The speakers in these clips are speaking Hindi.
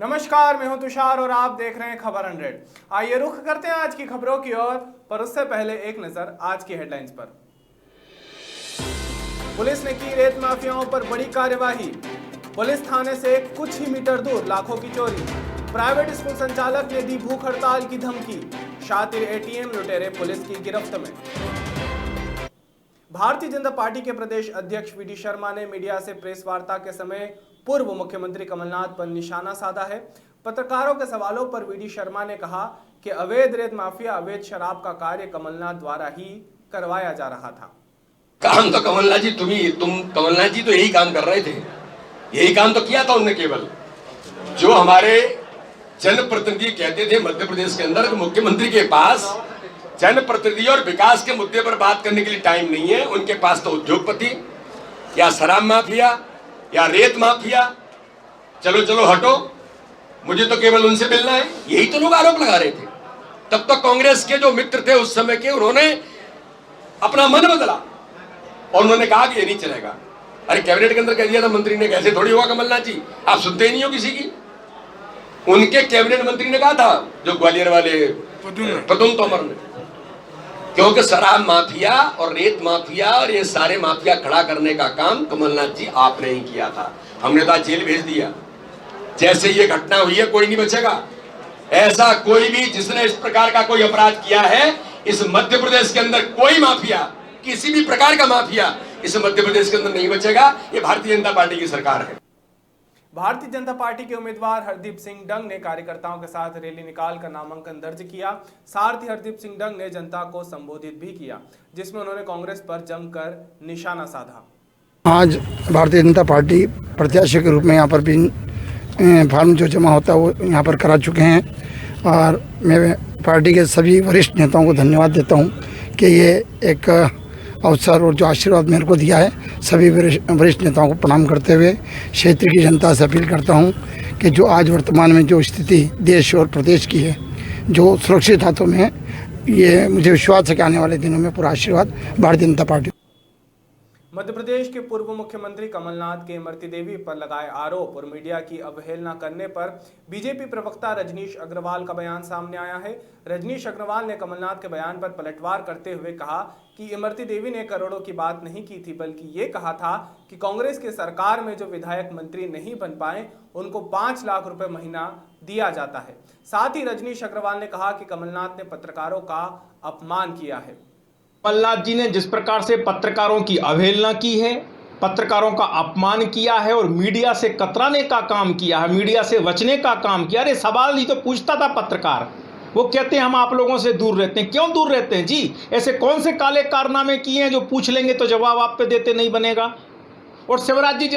नमस्कार, मैं हूं तुषार और आप देख रहे हैं खबर 100। आइए रुख करते हैं आज की खबरों की ओर, पर उससे पहले एक नजर आज की हेडलाइंस पर। पुलिस ने की रेत माफियाओं पर बड़ी कार्यवाही। पुलिस थाने से कुछ ही मीटर दूर लाखों की चोरी। प्राइवेट स्कूल संचालक ने दी भूख हड़ताल की धमकी। शातिर एटीएम लुटेरे पुलिस की गिरफ्त में। भारतीय जनता पार्टी के प्रदेश अध्यक्ष वी डी शर्मा ने मीडिया से प्रेस वार्ता के समय पूर्व मुख्यमंत्री कमलनाथ पर निशाना साधा है। पत्रकारों के सवालों पर वी डी शर्मा ने कहा कि अवैध रेत माफिया, अवैध शराब का कार्य कमलनाथ द्वारा ही करवाया जा रहा था। काम तो कमलनाथ जी कमलनाथ जी तो यही काम कर रहे थे, यही काम तो किया था उनने। केवल जो हमारे जनप्रतिनिधि कहते थे मध्य प्रदेश के अंदर मुख्यमंत्री के पास जनप्रतिनिधि और विकास के मुद्दे पर बात करने के लिए टाइम नहीं है, उनके पास तो उद्योगपति या शराब माफिया या रेत माफिया, चलो हटो, मुझे तो केवल उनसे मिलना है, यही तो लोग आरोप लगा रहे थे। तब तक कांग्रेस के जो मित्र थे उस समय के, उन्होंने अपना मन बदला और उन्होंने कहा कि ये नहीं चलेगा। अरे कैबिनेट के अंदर कह दिया था मंत्री ने, कैसे थोड़ी हुआ कमलनाथ जी, आप सुनते ही नहीं हो किसी की। उनके कैबिनेट मंत्री ने कहा था, जो ग्वालियर वाले प्रद्युम्न तोमर ने, क्योंकि शराब माफिया और रेत माफिया और ये सारे माफिया खड़ा करने का काम कमलनाथ जी आपने ही किया था। हमने तो जेल भेज दिया। जैसे ये घटना हुई है, कोई नहीं बचेगा। ऐसा कोई भी जिसने इस प्रकार का कोई अपराध किया है इस मध्य प्रदेश के अंदर, कोई माफिया, किसी भी प्रकार का माफिया इस मध्य प्रदेश के अंदर नहीं बचेगा। ये भारतीय जनता पार्टी की सरकार है। भारतीय जनता पार्टी के उम्मीदवार हरदीप सिंह डंग ने कार्यकर्ताओं के साथ रैली निकालकर नामांकन दर्ज किया। साथ ही हरदीप सिंह डंग ने जनता को संबोधित भी किया, जिसमें उन्होंने कांग्रेस पर जमकर निशाना साधा। आज भारतीय जनता पार्टी प्रत्याशी के रूप में यहाँ पर भी फॉर्म जो जमा होता है वो यहाँ पर करा चुके हैं और मैं पार्टी के सभी वरिष्ठ नेताओं को धन्यवाद देता हूँ कि ये एक अवसर और जो आशीर्वाद मेरे को दिया है। सभी वरिष्ठ नेताओं को प्रणाम करते हुए क्षेत्र की जनता से अपील करता हूं कि जो आज वर्तमान में जो स्थिति देश और प्रदेश की है, जो सुरक्षित हाथों में है, ये मुझे विश्वास है कि आने वाले दिनों में पूरा आशीर्वाद भारतीय जनता पार्टी। मध्य प्रदेश के पूर्व मुख्यमंत्री कमलनाथ के इमरती देवी पर लगाए आरोप और मीडिया की अवहेलना करने पर बीजेपी प्रवक्ता रजनीश अग्रवाल का बयान सामने आया है। रजनीश अग्रवाल ने कमलनाथ के बयान पर पलटवार करते हुए कहा कि इमरती देवी ने करोड़ों की बात नहीं की थी, बल्कि ये कहा था कि कांग्रेस की सरकार में जो विधायक मंत्री नहीं बन पाए उनको 5 लाख रुपए महीना दिया जाता है। साथ ही रजनीश अग्रवाल ने कहा कि कमलनाथ ने पत्रकारों का अपमान किया है। कमलनाथ जी ने जिस प्रकार से पत्रकारों की अवहेलना की है, पत्रकारों का अपमान किया है और मीडिया से कतराने का काम किया है, मीडिया से बचने का काम किया। अरे सवाल ही तो पूछता था पत्रकार, वो कहते हैं हम आप लोगों से दूर रहते हैं। क्यों दूर रहते हैं जी? ऐसे कौन से काले कारनामे किए हैं जो पूछ लेंगे तो जवाब आप पे देते नहीं बनेगा? और शिवराज जी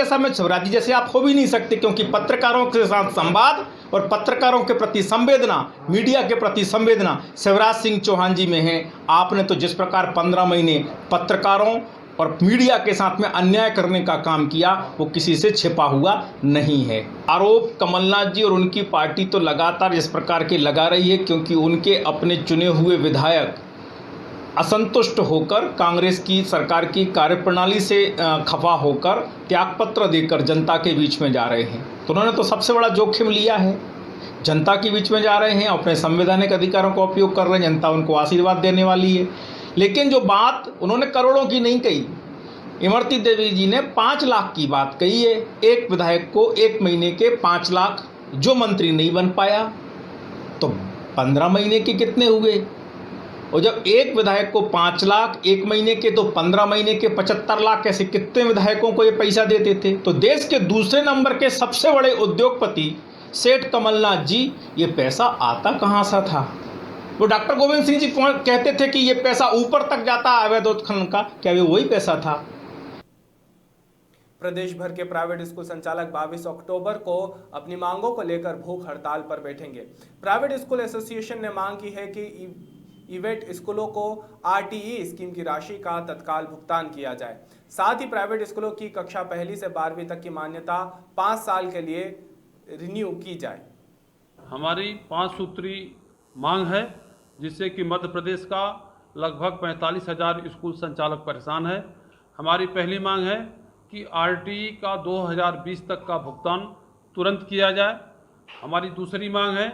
जैसे आप हो भी नहीं सकते, क्योंकि पत्रकारों के साथ संवाद और पत्रकारों के प्रति संवेदना, मीडिया के प्रति संवेदना शिवराज सिंह चौहान जी में है। आपने तो जिस प्रकार 15 महीने पत्रकारों और मीडिया के साथ में अन्याय करने का काम किया, वो किसी से छिपा हुआ नहीं है। आरोप कमलनाथ जी और उनकी पार्टी तो लगातार इस प्रकार के लगा रही है, क्योंकि उनके अपने चुने हुए विधायक असंतुष्ट होकर कांग्रेस की सरकार की कार्यप्रणाली से खफा होकर त्यागपत्र देकर जनता के बीच में जा रहे हैं। तो उन्होंने तो सबसे बड़ा जोखिम लिया है, जनता के बीच में जा रहे हैं, अपने संवैधानिक अधिकारों का उपयोग कर रहे हैं, जनता उनको आशीर्वाद देने वाली है। लेकिन जो बात उन्होंने करोड़ों की नहीं कही, इमरती देवी जी ने 5 लाख की बात कही है। एक विधायक को 1 महीने के 5 लाख, जो मंत्री नहीं बन पाया तो 15 महीने के कितने हुए? और जब एक विधायक को 5 लाख 1 महीने के, तो 15 महीने के 75 लाख, कैसे कितने विधायकों को ये पैसा देते थे? तो देश के दूसरे नंबर के सबसे बड़े उद्योगपति सेठ कमलनाथ जी, ये पैसा आता कहाँ सा था? वो डॉक्टर गोविंद सिंह जी कहते थे कि ये पैसा ऊपर तक जाता अवैध उत्खनन का, क्या ये वही पैसा था? प्रदेश भर के प्राइवेट स्कूल संचालक 22 अक्टूबर को अपनी मांगों को लेकर भूख हड़ताल पर बैठेंगे। प्राइवेट स्कूल एसोसिएशन ने मांग की है कि इवेट स्कूलों को आरटीई स्कीम की राशि का तत्काल भुगतान किया जाए। साथ ही प्राइवेट स्कूलों की कक्षा 1 से 12वीं तक की मान्यता 5 साल के लिए रिन्यू की जाए। हमारी 5 सूत्री मांग है, जिससे कि मध्य प्रदेश का लगभग 45,000 स्कूल संचालक परेशान है। हमारी पहली मांग है कि आरटीई का 2020 तक का भुगतान तुरंत किया जाए। हमारी दूसरी मांग है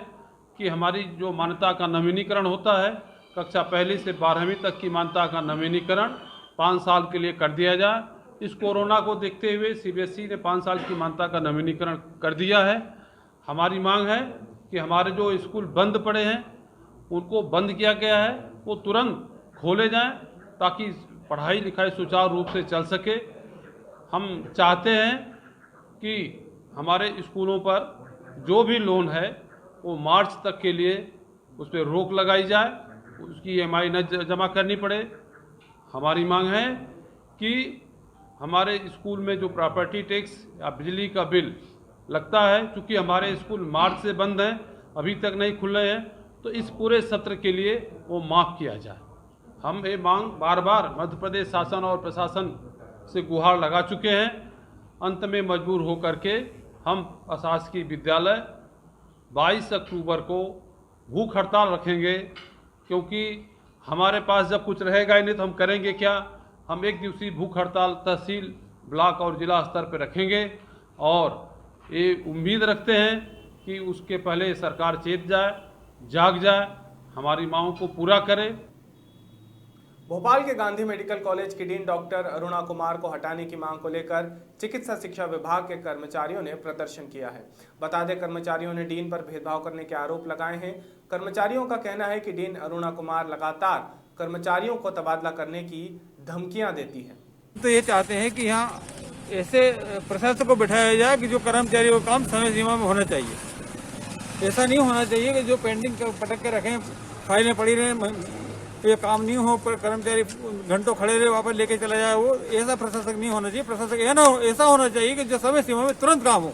कि हमारी जो मान्यता का नवीनीकरण होता है, कक्षा पहली से 12वीं तक की मान्यता का नवीनीकरण 5 साल के लिए कर दिया जाए। इस कोरोना को देखते हुए सीबीएसई ने 5 साल की मान्यता का नवीनीकरण कर दिया है। हमारी मांग है कि हमारे जो स्कूल बंद पड़े हैं उनको बंद किया गया है, वो तुरंत खोले जाएं ताकि पढ़ाई लिखाई सुचारू रूप से चल सके। हम चाहते हैं कि हमारे स्कूलों पर जो भी लोन है वो मार्च तक के लिए उस पर रोक लगाई जाए, उसकी EMI न जमा करनी पड़े। हमारी मांग है कि हमारे स्कूल में जो प्रॉपर्टी टैक्स या बिजली का बिल लगता है, चूँकि हमारे स्कूल मार्च से बंद हैं, अभी तक नहीं खुले हैं, तो इस पूरे सत्र के लिए वो माफ़ किया जाए। हम ये मांग बार बार मध्य प्रदेश शासन और प्रशासन से गुहार लगा चुके हैं। अंत में मजबूर होकर के हम अशासकीय विद्यालय 22 अक्टूबर को भूख हड़ताल रखेंगे, क्योंकि हमारे पास जब कुछ रहेगा ही नहीं तो हम करेंगे क्या। हम 1 दिवसीय भूख हड़ताल तहसील, ब्लॉक और जिला स्तर पर रखेंगे और ये उम्मीद रखते हैं कि उसके पहले सरकार चेत जाए, जाग जाए, हमारी मांगों को पूरा करे। भोपाल के गांधी मेडिकल कॉलेज की डीन डॉक्टर अरुणा कुमार को हटाने की मांग को लेकर चिकित्सा शिक्षा विभाग के कर्मचारियों ने प्रदर्शन किया है। बता दें, कर्मचारियों ने डीन पर भेदभाव करने के आरोप लगाए हैं। कर्मचारियों का कहना है कि डीन अरुणा कुमार लगातार कर्मचारियों को तबादला करने की धमकियां देती है। तो ये चाहते हैं कि यहाँ ऐसे प्रशासन को बिठाया जाए कि जो कर्मचारियों का काम समय सीमा में होना चाहिए। ऐसा नहीं होना चाहिए कि जो पेंडिंग पटक के रखें, फाइलें पड़ी रहें, ये काम नहीं हो पर कर्मचारी घंटों खड़े रहे वापस लेके चला जाए, वो ऐसा प्रशासक नहीं होना चाहिए। प्रशासक ऐसा होना चाहिए कि जो समय सीमा में तुरंत काम हो।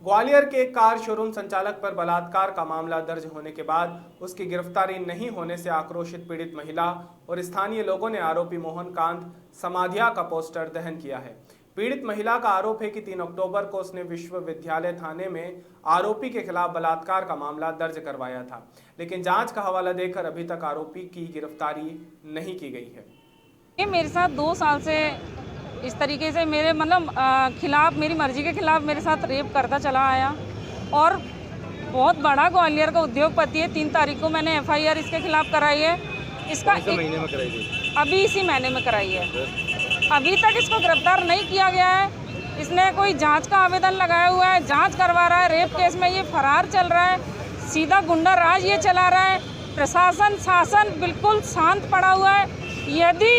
ग्वालियर के एक कार शोरूम संचालक पर बलात्कार का मामला दर्ज होने के बाद उसकी गिरफ्तारी नहीं होने से आक्रोशित पीड़ित महिला और स्थानीय लोगों ने आरोपी मोहनकांत समाधिया का पोस्टर दहन किया है। पीड़ित महिला का आरोप है कि 3 अक्टूबर को उसने विश्वविद्यालय थाने में आरोपी के खिलाफ बलात्कार का मामला दर्ज करवाया था, लेकिन जांच का हवाला देकर अभी तक आरोपी की गिरफ्तारी नहीं की गई है। ये मेरे साथ 2 साल से इस तरीके से मेरे खिलाफ, मेरी मर्जी के खिलाफ मेरे साथ रेप करता चला आया और बहुत बड़ा ग्वालियर का उद्योगपति है। 3 तारीख को मैंने FIR इसके खिलाफ कराई है। इसका महीने में कराई थी? अभी इसी महीने में कराई है। अभी तक इसको गिरफ्तार नहीं किया गया है। इसने कोई जांच का आवेदन लगाया हुआ है, जांच करवा रहा है। रेप केस में ये फरार चल रहा है, सीधा गुंडा राज ये चला रहा है। प्रशासन शासन बिल्कुल शांत पड़ा हुआ है। यदि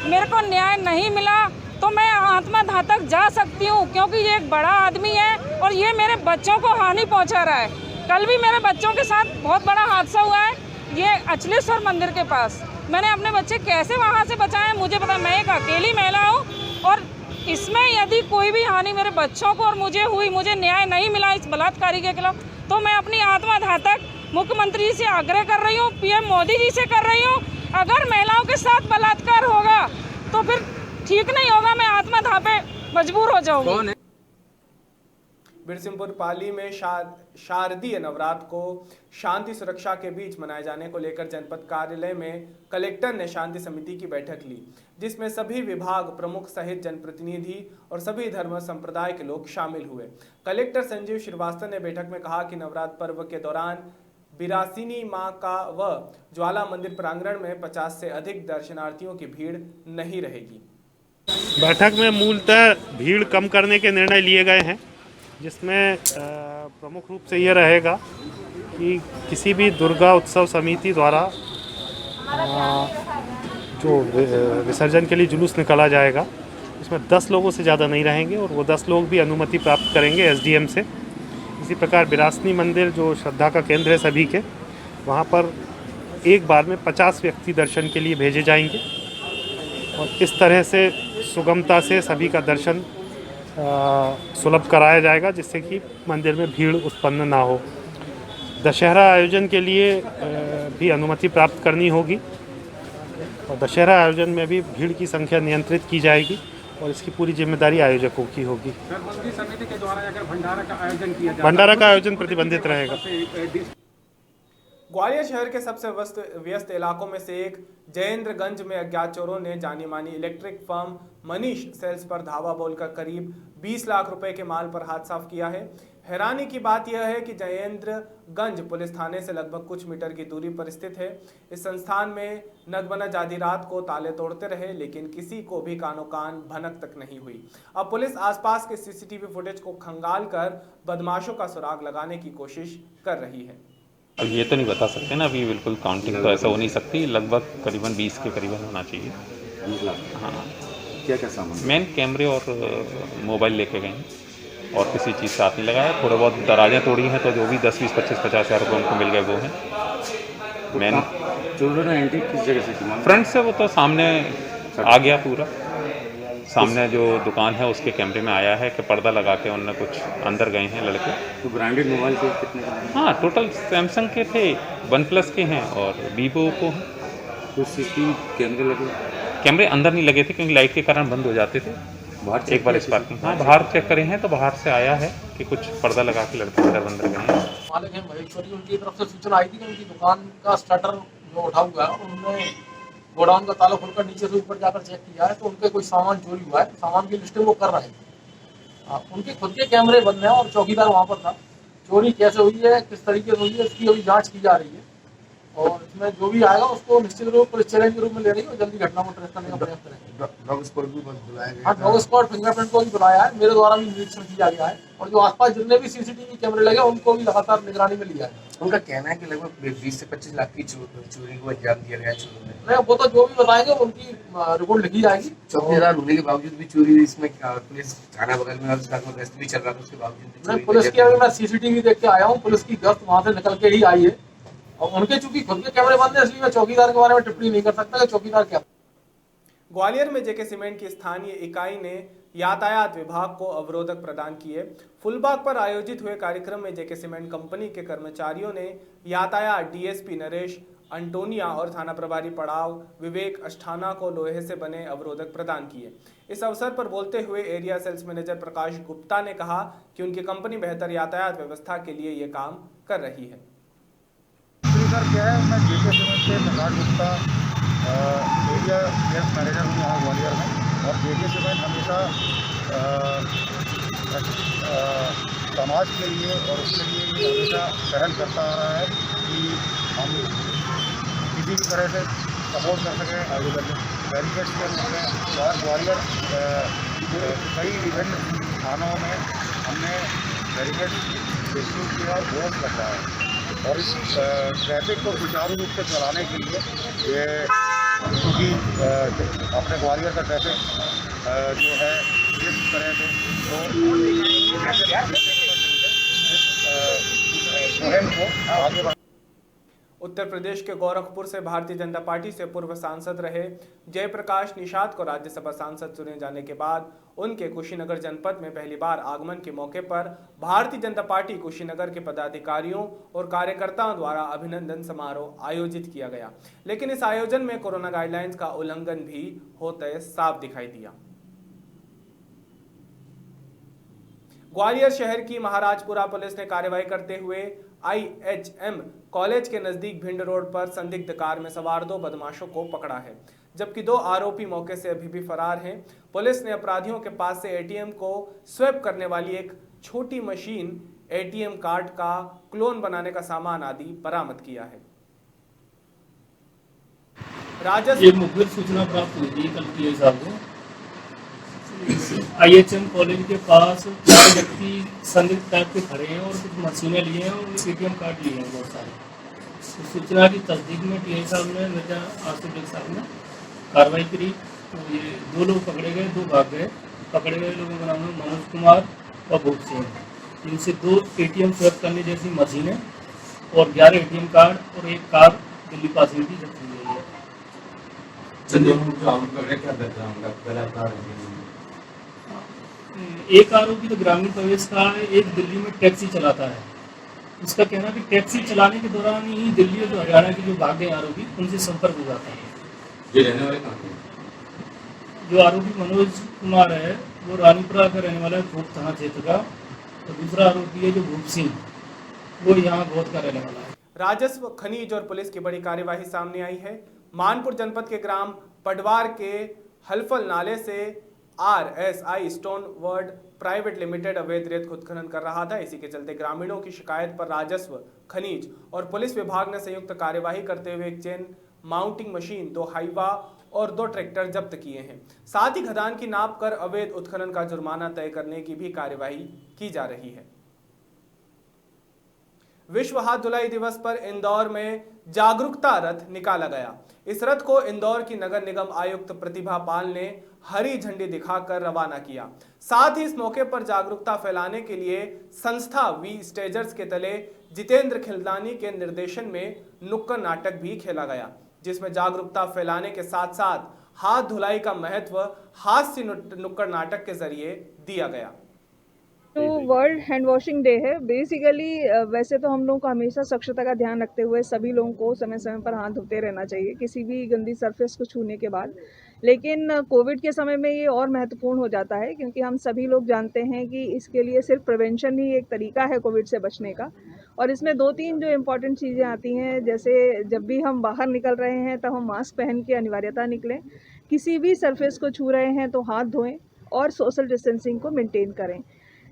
मेरे को न्याय नहीं मिला तो मैं आत्मदाह तक जा सकती हूँ, क्योंकि ये एक बड़ा आदमी है और ये मेरे बच्चों को हानि पहुँचा रहा है। कल भी मेरे बच्चों के साथ बहुत बड़ा हादसा हुआ है, ये अचलेश्वर मंदिर के पास। मैंने अपने बच्चे कैसे वहाँ से बचाए मुझे पता, मैं एक अकेली महिला हूँ और इसमें यदि कोई भी हानि मेरे बच्चों को और मुझे हुई, मुझे न्याय नहीं मिला इस बलात्कारी के खिलाफ, तो मैं अपनी आत्मदाह तक मुख्यमंत्री से आग्रह कर रही हूँ, PM मोदी जी से कर रही हूँ। अगर महिलाओं के साथ बलात्कार होगा तो फिर ठीक नहीं होगा, मैं आत्मदाह पे मजबूर हो जाऊंगी। बिरसिंहपुर पाली में शारदीय नवरात्र को शांति सुरक्षा के बीच मनाए जाने को लेकर जनपद कार्यालय में कलेक्टर ने शांति समिति की बैठक ली, जिसमें सभी विभाग प्रमुख सहित जनप्रतिनिधि और सभी धर्म संप्रदाय के लोग शामिल हुए। कलेक्टर संजीव श्रीवास्तव ने बैठक में कहा कि नवरात्र पर्व के दौरान बिरासिनी मां का व ज्वाला मंदिर प्रांगण में 50 से अधिक दर्शनार्थियों की भीड़ नहीं रहेगी। बैठक में मूलतः भीड़ कम करने के निर्णय लिए गए हैं, जिसमें प्रमुख रूप से ये रहेगा कि किसी भी दुर्गा उत्सव समिति द्वारा जो विसर्जन के लिए जुलूस निकाला जाएगा उसमें 10 लोगों से ज़्यादा नहीं रहेंगे और वो 10 लोग भी अनुमति प्राप्त करेंगे SDM से। इसी प्रकार बिरासनी मंदिर जो श्रद्धा का केंद्र है सभी के, वहाँ पर एक बार में 50 व्यक्ति दर्शन के लिए भेजे जाएंगे और इस तरह से सुगमता से सभी का दर्शन सुलभ कराया जाएगा, जिससे कि मंदिर में भीड़ उत्पन्न ना हो। दशहरा आयोजन के लिए भी अनुमति प्राप्त करनी होगी और दशहरा आयोजन में भी भीड़ की संख्या नियंत्रित की जाएगी और इसकी पूरी जिम्मेदारी आयोजकों की होगी। समिति के द्वारा अगर भंडारा का आयोजन किया जाए, भंडारा का आयोजन प्रतिबंधित रहेगा। ग्वालियर शहर के सबसे व्यस्त इलाकों में से एक जयेंद्रगंज में अज्ञात चोरों ने जानी मानी इलेक्ट्रिक फर्म मनीष सेल्स पर धावा बोलकर करीब 20 लाख रुपए के माल पर हाथ साफ किया है। हैरानी की बात यह है कि जयेंद्रगंज पुलिस थाने से लगभग कुछ मीटर की दूरी पर स्थित है। इस संस्थान में नगबनज आधी रात को ताले तोड़ते रहे, लेकिन किसी को भी कानो कान भनक तक नहीं हुई। अब पुलिस आसपास के सीसीटीवी फुटेज को खंगाल कर बदमाशों का सुराग लगाने की कोशिश कर रही है। अब ये तो नहीं बता सकते ना, अभी बिल्कुल काउंटिंग तो ऐसा हो नहीं सकती, लगभग करीबन 20 के करीबन होना चाहिए। 20 लाख। हाँ। क्या क्या सामान? मेन कैमरे और मोबाइल लेके गए हैं और किसी चीज़ से हाथ नहीं लगाया। थोड़े बहुत दराजें तोड़ी हैं तो जो भी 10, 20, 25, 50 हज़ार रुपये उनको मिल गए वो हैं। मेन चोरों ने एंट्री किस जगह से की? फ्रंट से वो तो सामने आ गया पूरा, सामने जो दुकान है उसके कैमरे में आया है कि पर्दा लगा के उन्होंने कुछ अंदर गए हैं लड़के। तो ब्रांडेड मोबाइल के कितने का? हाँ, टोटल सैमसंग के थे, OnePlus के हैं और वीवो को हैं। कुछ सीसीटीवी कैमरे लगे? कैमरे अंदर नहीं लगे थे क्योंकि लाइट के कारण बंद हो जाते थे। बाहर एक बार स्पार्किंग, हाँ बाहर चेक करे हैं तो बाहर से आया है कि कुछ पर्दा लगा के लड़के अंदर गए हैं। मालिक है महेश्वरी, उनकी तरफ से सूचना आई थी कि उनकी दुकान का स्टटर जो उठा हुआ है, उन्होंने गोडाउन का ताला खोलकर नीचे से ऊपर जाकर चेक किया है तो उनके कोई सामान चोरी हुआ है। सामान की लिस्टिंग वो कर रहे हैं। उनके खुद के कैमरे बंद हैं और चौकीदार वहाँ पर था। चोरी कैसे हुई है, किस तरीके से हुई है, इसकी अभी जांच की जा रही है और इसमें जो भी आएगा उसको निश्चित रूप पुलिस चैलेंज के रूप में ले रही है और जल्दी घटना को ट्रेस करने का प्रयास करेंगे। डॉग स्क्वाड भी बुलाया गया? हाँ, डॉग स्क्वाड फिंगरप्रिंट को भी बुलाया है, मेरे द्वारा भी निरीक्षण किया गया है और जो आसपास जितने भी सीसीटीवी कैमरे लगे उनको भी लगातार निगरानी में लिया है। उनका कहना है कि लगभग 20 से 25 लाख की चोरी को अंजाम दिया गया चोरों ने। नहीं, वो तो जो भी बताएंगे उनकी रिपोर्ट लिखी जाएगी। चौकीदार होने के बावजूद भी चोरी, इसमें पुलिस थाना बगल में उसका गश्त भी चल रहा था, उसके बावजूद नहीं, पुलिस की अभी मैं सीसीटीवी देख के आया हूँ, पुलिस की गश्त वहाँ से निकल के ही आई है और उनके चूंकि खुद के कैमरे बंद है इसलिए मैं चौकीदार के बारे में टिप्पणी नहीं कर सकता कि चौकीदार क्या। ग्वालियर में जेके सीमेंट की स्थानीय इकाई ने यातायात विभाग को अवरोधक प्रदान किए। फुलबाग पर आयोजित हुए कार्यक्रम में जेके सीमेंट कंपनी के कर्मचारियों ने यातायात डीएसपी नरेश अंटोनिया और थाना प्रभारी पड़ाव विवेक अष्ठाना को लोहे से बने अवरोधक प्रदान किए। इस अवसर पर बोलते हुए area sales manager Prakash Gupta ने कहा कि उनकी कंपनी बेहतर यातायात व्यवस्था के लिए ये काम कर रही है। सर क्या है, मैं जेके सीमेंट से Prakash Gupta area sales manager हूँ यहाँ ग्वालियर में और जेके सीमेंट हमेशा समाज के लिए और उसके लिए भी हमेशा पहल करता आ रहा है कि हम किसी भी तरह से सपोर्ट कर सकें। बैरिकेड्स के रूप में ग्वालियर कई विभिन्न थानों में हमने बैरिकेड्स डिस्ट्रीब्यूट किया और बोर्ड लग रहा है और इस ट्रैफिक को सुचारू रूप से चलाने के लिए ये क्योंकि अपने ग्वालियर का ट्रैफिक जो है इस तरह से तो मुहिम को आगे बढ़ा। उत्तर प्रदेश के गोरखपुर से भारतीय जनता पार्टी से पूर्व सांसद रहे जयप्रकाश निषाद को राज्यसभा सांसद चुने जाने के बाद उनके कुशीनगर जनपद में पहली बार आगमन के मौके पर भारतीय जनता पार्टी कुशीनगर के पदाधिकारियों और कार्यकर्ताओं द्वारा अभिनंदन समारोह आयोजित किया गया, लेकिन इस आयोजन में कोरोना गाइडलाइंस का उल्लंघन भी होते साफ दिखाई दिया। ग्वालियर शहर की महाराजपुरा पुलिस ने कार्रवाई करते हुए IHM कॉलेज के नजदीक भिंड रोड पर संदिग्ध कार में सवार 2 बदमाशों को पकड़ा है, जबकि 2 आरोपी मौके से अभी भी फरार हैं। पुलिस ने अपराधियों के पास से ATM को स्वैप करने वाली एक छोटी मशीन, ATM कार्ड का क्लोन बनाने का सामान आदि बरामद किया है। एक मुखबिर सूचना प्राप्त हुई थी कल पीआई साहब को IHM कॉलेज के पास 4 व्यक्ति संदिग्ध टाइप के खड़े हैं और कुछ मशीनें लिए हैं और ATM कार्ड लिए हैं बहुत सारे। तो सूचना की तस्दीक में पीआई साहब ने मिर्जा आसिफ साहब ने कार्रवाई करी तो ये 2 लोग पकड़े गए, 2 भाग गए। पकड़े गए लोगों का नाम है मनोज कुमार और भूप सिंह। इनसे 2 ATM स्वैप करने जैसी मशीनें और 11 ATM कार्ड और 1 कार दिल्ली पासिंग की जब्त हुई है। एक आरोपी तो ग्रामीण प्रवेश का है, एक दिल्ली में टैक्सी चलाता है। उसका कहना है कि टैक्सी चलाने के दौरान ही दिल्ली और हरियाणा के जो भाग गए आरोपी उनसे संपर्क हो जाता है। ये रहने वाले कहाँ के? जो आरोपी मनोज कुमार है वो रानीपुरा का रहने वाला है, भूप थाना क्षेत्र का। और दूसरा आरोपी है जो भूप सिंह, वो यहाँ गोद का रहने वाला है। राजस्व, खनिज और पुलिस की बड़ी कार्यवाही सामने आई है। मानपुर जनपद के ग्राम पडवार के हलफल नाले से RSI stone word private limited अवैध रेत उत्खनन कर रहा था। इसी के चलते ग्रामीणों की शिकायत पर राजस्व, खनिज और पुलिस विभाग ने संयुक्त कार्यवाही करते हुए एक चेन माउंटिंग मशीन, 2 हाइवा और 2 ट्रैक्टर जब्त किए हैं। साथ ही खदान की नाप कर अवैध उत्खनन का जुर्माना तय करने की भी कार्यवाही की जा रही है। विश्व हाथ धुलाई दिवस पर इंदौर में जागरूकता रथ निकाला गया। इस रथ को इंदौर की नगर निगम आयुक्त प्रतिभा पाल ने हरी झंडी दिखाकर रवाना किया। साथ ही इस मौके पर जागरूकता फैलाने के लिए संस्था वी स्टेजर्स के तले जितेंद्र खिलदानी के निर्देशन में नुक्कड़ नाटक भी खेला गया, जिसमें जागरूकता फैलाने के साथ साथ हाथ धुलाई का महत्व हास्य नुक्कड़ नाटक के जरिए दिया गया। तो वर्ल्ड हैंड वॉशिंग डे है। बेसिकली वैसे तो हम लोगों को हमेशा स्वच्छता का ध्यान रखते हुए सभी लोगों को समय समय पर हाथ धोते रहना चाहिए किसी भी गंदी सरफेस को छूने के बाद। लेकिन कोविड के समय में ये और महत्वपूर्ण हो जाता है, क्योंकि हम सभी लोग जानते हैं कि इसके लिए सिर्फ प्रिवेंशन ही एक तरीका है कोविड से बचने का। और इसमें 2-3 जो इम्पोर्टेंट चीज़ें आती हैं, जैसे जब भी हम बाहर निकल रहे हैं तब हम मास्क पहन के अनिवार्यता निकलें, किसी भी सरफेस को छू रहे हैं तो हाथ धोएं और सोशल डिस्टेंसिंग को मेंटेन करें।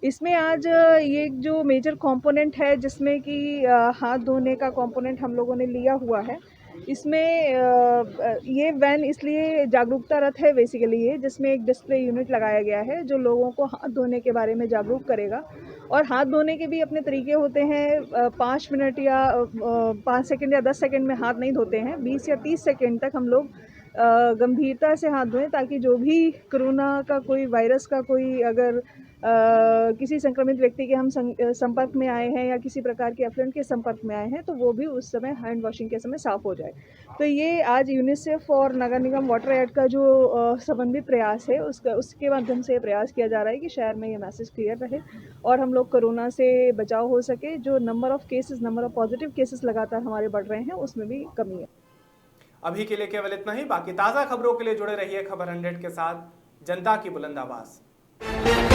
इसमें आज ये जो मेजर कंपोनेंट है जिसमें कि हाथ धोने का कंपोनेंट हम लोगों ने लिया हुआ है, इसमें ये वैन इसलिए जागरूकता रथ है बेसिकली ये, जिसमें एक डिस्प्ले यूनिट लगाया गया है जो लोगों को हाथ धोने के बारे में जागरूक करेगा। और हाथ धोने के भी अपने तरीके होते हैं। 5 मिनट या 5 सेकंड या 10 सेकंड में हाथ नहीं धोते हैं, 20 या 30 सेकंड तक हम लोग गंभीरता से हाथ धोएं, ताकि जो भी कोरोना का कोई वायरस का कोई अगर किसी संक्रमित व्यक्ति के हम संपर्क में आए हैं या किसी प्रकार के एफ्लुएंट के संपर्क में आए हैं तो वो भी उस समय हैंड वॉशिंग के समय साफ हो जाए। तो ये आज यूनिसेफ और नगर निगम वाटर एड का जो समन्वित प्रयास है उसके माध्यम से प्रयास किया जा रहा है कि शहर में ये मैसेज क्लियर रहे और हम लोग कोरोना से बचाव हो सके। जो नंबर ऑफ पॉजिटिव केसेस लगातार हमारे बढ़ रहे हैं उसमें भी कमी है। अभी के लिए केवल इतना ही। बाकी ताज़ा खबरों के लिए जुड़े रहिए खबर 100 के साथ। जनता की बुलंद आवाज़।